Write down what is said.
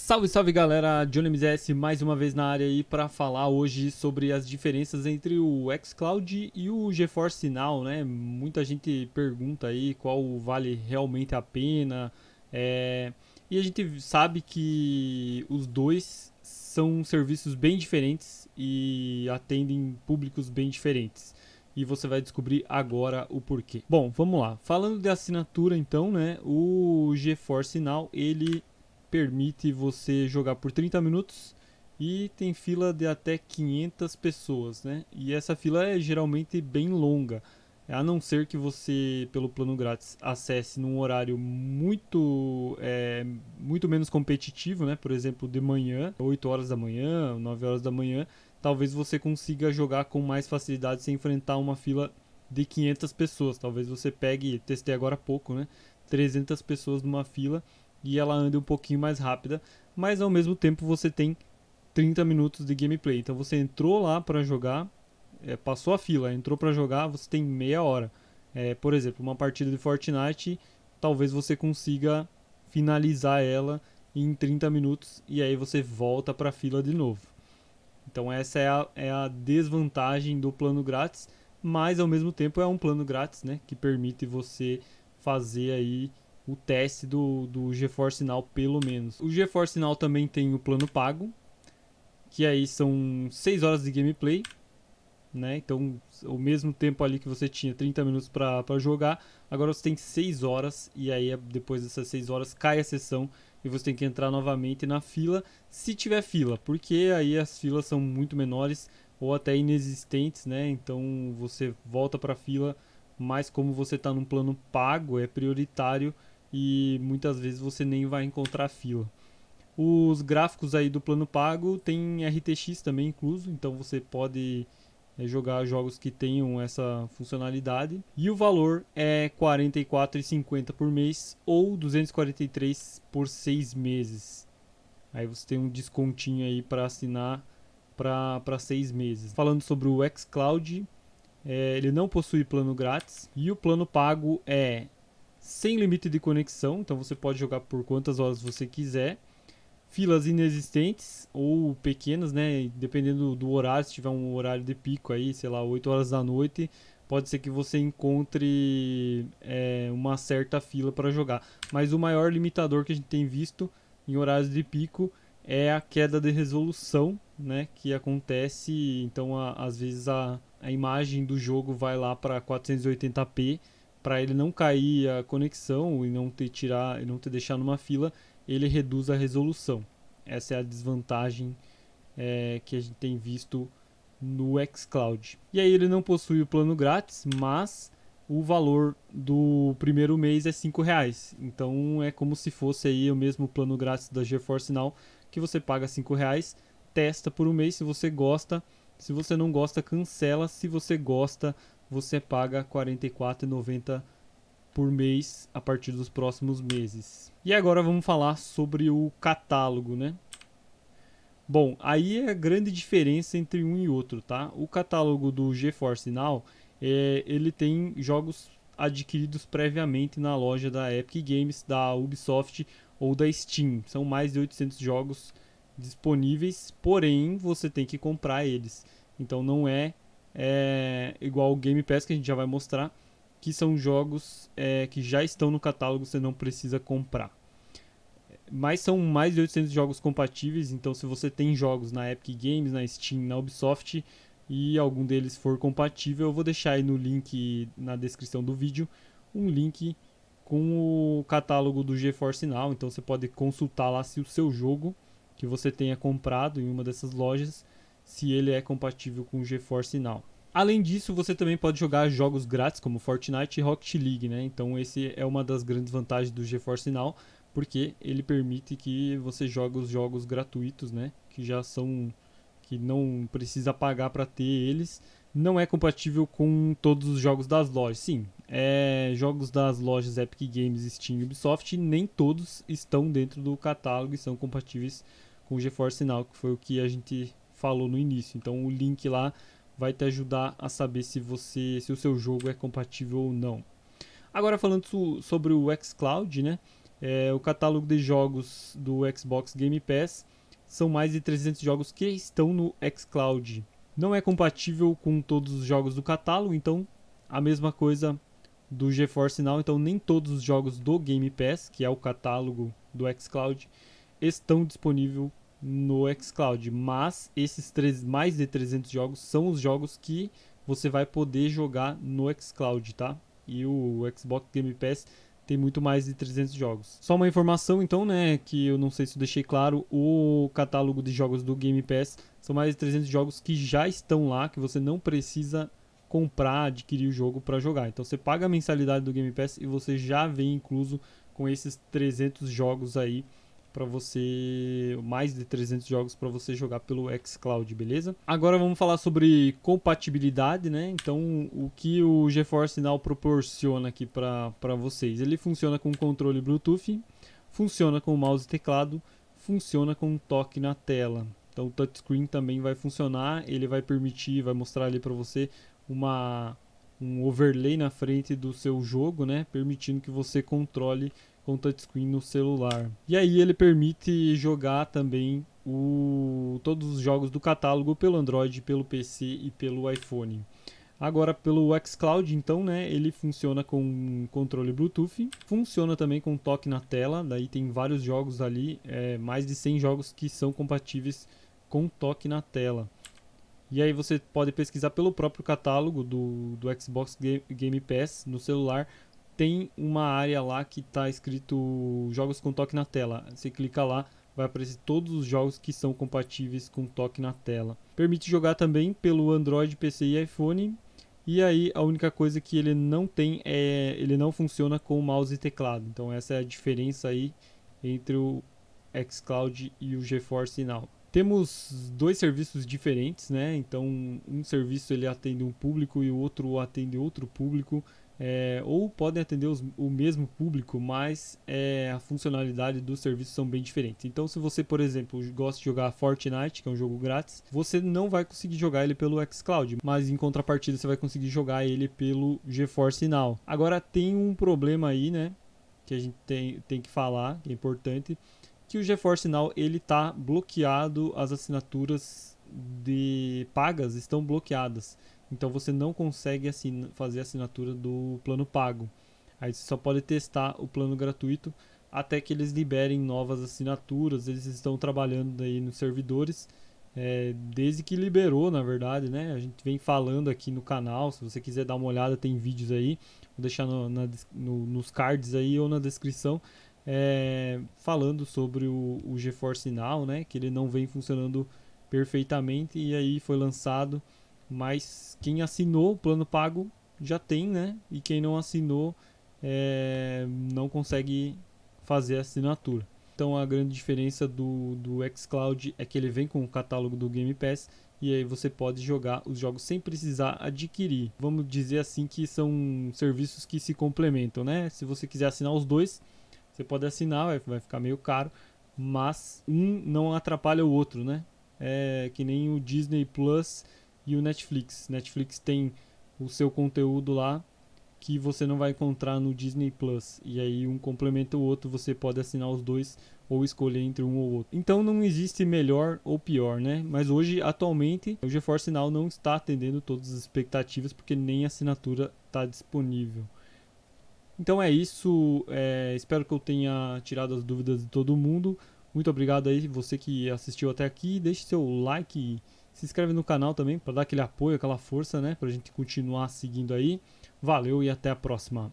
Salve, salve galera, Johnny MZS mais uma vez na área aí para falar hoje sobre as diferenças entre o xCloud e o GeForce Now, né? Muita gente pergunta aí qual vale realmente a pena, e a gente sabe que os dois são serviços bem diferentes e atendem públicos bem diferentes. E você vai descobrir agora o porquê. Bom, vamos lá. Falando de assinatura então, né? O GeForce Now, ele permite você jogar por 30 minutos e tem fila de até 500 pessoas, né? E essa fila é geralmente bem longa, a não ser que você, pelo plano grátis, acesse num horário muito menos competitivo, né? Por exemplo, de manhã, 8 horas da manhã, 9 horas da manhã, talvez você consiga jogar com mais facilidade sem enfrentar uma fila de 500 pessoas. Talvez você pegue, testei agora há pouco, né? 300 pessoas numa fila e ela anda um pouquinho mais rápida, mas ao mesmo tempo você tem 30 minutos de gameplay. Então você entrou lá para jogar, passou a fila, entrou para jogar, você tem meia hora. Por exemplo, uma partida de Fortnite, talvez você consiga finalizar ela em 30 minutos e aí você volta para a fila de novo. Então essa é a desvantagem do plano grátis, mas ao mesmo tempo é um plano grátis, né, que permite você fazer aí o teste do GeForce Now pelo menos. O GeForce Now também tem o plano pago, que aí são 6 horas de gameplay, né? Então, o mesmo tempo ali que você tinha 30 minutos para jogar, agora você tem 6 horas e aí depois dessas 6 horas cai a sessão e você tem que entrar novamente na fila, se tiver fila, porque aí as filas são muito menores ou até inexistentes, né? Então, você volta para a fila, mas como você está num plano pago, é prioritário e muitas vezes você nem vai encontrar fila. Os gráficos aí do plano pago tem RTX também incluso, então você pode jogar jogos que tenham essa funcionalidade. E o valor é R$ 44,50 por mês ou 243 por 6 meses. Aí você tem um descontinho aí para assinar para 6 meses. Falando sobre o xCloud, ele não possui plano grátis e o plano pago é sem limite de conexão, então você pode jogar por quantas horas você quiser. Filas inexistentes ou pequenas, né? Dependendo do horário, se tiver um horário de pico aí, sei lá, 8 horas da noite, pode ser que você encontre uma certa fila para jogar. Mas o maior limitador que a gente tem visto em horários de pico é a queda de resolução, né? Que acontece, então às vezes a imagem do jogo vai lá para 480p para ele não cair a conexão e não te deixar numa fila, ele reduz a resolução. Essa é a desvantagem que a gente tem visto no xCloud. E aí ele não possui o plano grátis, mas o valor do primeiro mês é R$ 5. Então é como se fosse aí o mesmo plano grátis da GeForce Now, que você paga R$ 5, testa por um mês se você gosta. Se você não gosta, cancela. Se você gosta, você paga R$ 44,90 por mês a partir dos próximos meses. E agora vamos falar sobre o catálogo, né? Bom, aí é a grande diferença entre um e outro, tá? O catálogo do GeForce Now, ele tem jogos adquiridos previamente na loja da Epic Games, da Ubisoft ou da Steam. São mais de 800 jogos disponíveis, porém você tem que comprar eles. Então não é igual o Game Pass que a gente já vai mostrar, que são jogos que já estão no catálogo, você não precisa comprar. Mas são mais de 800 jogos compatíveis, então se você tem jogos na Epic Games, na Steam, na Ubisoft e algum deles for compatível, eu vou deixar aí no link na descrição do vídeo um link com o catálogo do GeForce Now, então você pode consultar lá se o seu jogo que você tenha comprado em uma dessas lojas, se ele é compatível com o GeForce Now. Além disso, você também pode jogar jogos grátis como Fortnite e Rocket League, né? Então esse é uma das grandes vantagens do GeForce Now, porque ele permite que você jogue os jogos gratuitos, né? Que não precisa pagar para ter eles. Não é compatível com todos os jogos das lojas. Sim, jogos das lojas Epic Games, Steam e Ubisoft, nem todos estão dentro do catálogo e são compatíveis com o GeForce Now, que foi o que a gente falou no início. Então o link lá vai te ajudar a saber se o seu jogo é compatível ou não. Agora falando sobre o xCloud, né? O catálogo de jogos do Xbox Game Pass são mais de 300 jogos que estão no xCloud. Não é compatível com todos os jogos do catálogo, então a mesma coisa do GeForce Now, então nem todos os jogos do Game Pass, que é o catálogo do xCloud, estão disponíveis no xCloud, mas esses mais de 300 jogos são os jogos que você vai poder jogar no xCloud, tá? E o Xbox Game Pass tem muito mais de 300 jogos. Só uma informação então, né, que eu não sei se eu deixei claro, o catálogo de jogos do Game Pass são mais de 300 jogos que já estão lá, que você não precisa comprar, adquirir o jogo para jogar. Então você paga a mensalidade do Game Pass e você já vem incluso com esses 300 jogos aí para você, mais de 300 jogos para você jogar pelo xCloud, beleza? Agora vamos falar sobre compatibilidade, né? Então, o que o GeForce Now proporciona aqui para vocês? Ele funciona com controle Bluetooth, funciona com mouse e teclado, funciona com toque na tela. Então, o touchscreen também vai funcionar, ele vai permitir, vai mostrar ali para você um overlay na frente do seu jogo, né? Permitindo que você controle com touchscreen no celular. E aí ele permite jogar também todos os jogos do catálogo pelo Android, pelo PC e pelo iPhone. Agora pelo xCloud, então, né, ele funciona com controle Bluetooth, funciona também com toque na tela, daí tem vários jogos ali, mais de 100 jogos que são compatíveis com toque na tela. E aí você pode pesquisar pelo próprio catálogo do Xbox Game Pass no celular. Tem uma área lá que está escrito jogos com toque na tela. Você clica lá, vai aparecer todos os jogos que são compatíveis com toque na tela. Permite jogar também pelo Android, PC e iPhone. E aí a única coisa que ele não tem ele não funciona com mouse e teclado. Então essa é a diferença aí entre o xCloud e o GeForce Now. Temos dois serviços diferentes, né? Então um serviço ele atende um público e o outro atende outro público. Ou podem atender o mesmo público, mas a funcionalidade dos serviços são bem diferentes. Então, se você, por exemplo, gosta de jogar Fortnite, que é um jogo grátis, você não vai conseguir jogar ele pelo xCloud, mas em contrapartida você vai conseguir jogar ele pelo GeForce Now. Agora, tem um problema aí, né, que a gente tem que falar, que é importante, que o GeForce Now ele tá bloqueado, as assinaturas de pagas estão bloqueadas. Então você não consegue fazer a assinatura do plano pago. Aí você só pode testar o plano gratuito até que eles liberem novas assinaturas. Eles estão trabalhando aí nos servidores desde que liberou, na verdade, né? A gente vem falando aqui no canal. Se você quiser dar uma olhada, tem vídeos aí. Vou deixar nos cards aí ou na descrição. Falando sobre o GeForce Now, né? Que ele não vem funcionando perfeitamente e aí foi lançado. Mas quem assinou o plano pago já tem, né? E quem não assinou não consegue fazer a assinatura. Então a grande diferença do xCloud é que ele vem com o catálogo do Game Pass e aí você pode jogar os jogos sem precisar adquirir. Vamos dizer assim que são serviços que se complementam, né? Se você quiser assinar os dois, você pode assinar, vai ficar meio caro, mas um não atrapalha o outro, né? É que nem o Disney Plus e o Netflix. Netflix tem o seu conteúdo lá que você não vai encontrar no Disney Plus. E aí um complementa o outro, você pode assinar os dois ou escolher entre um ou outro. Então não existe melhor ou pior, né? Mas hoje, atualmente, o GeForce Now não está atendendo todas as expectativas porque nem a assinatura está disponível. Então é isso. Espero que eu tenha tirado as dúvidas de todo mundo. Muito obrigado aí, você que assistiu até aqui. Deixe seu like e se inscreve no canal também para dar aquele apoio, aquela força, né? Pra gente continuar seguindo aí. Valeu e até a próxima.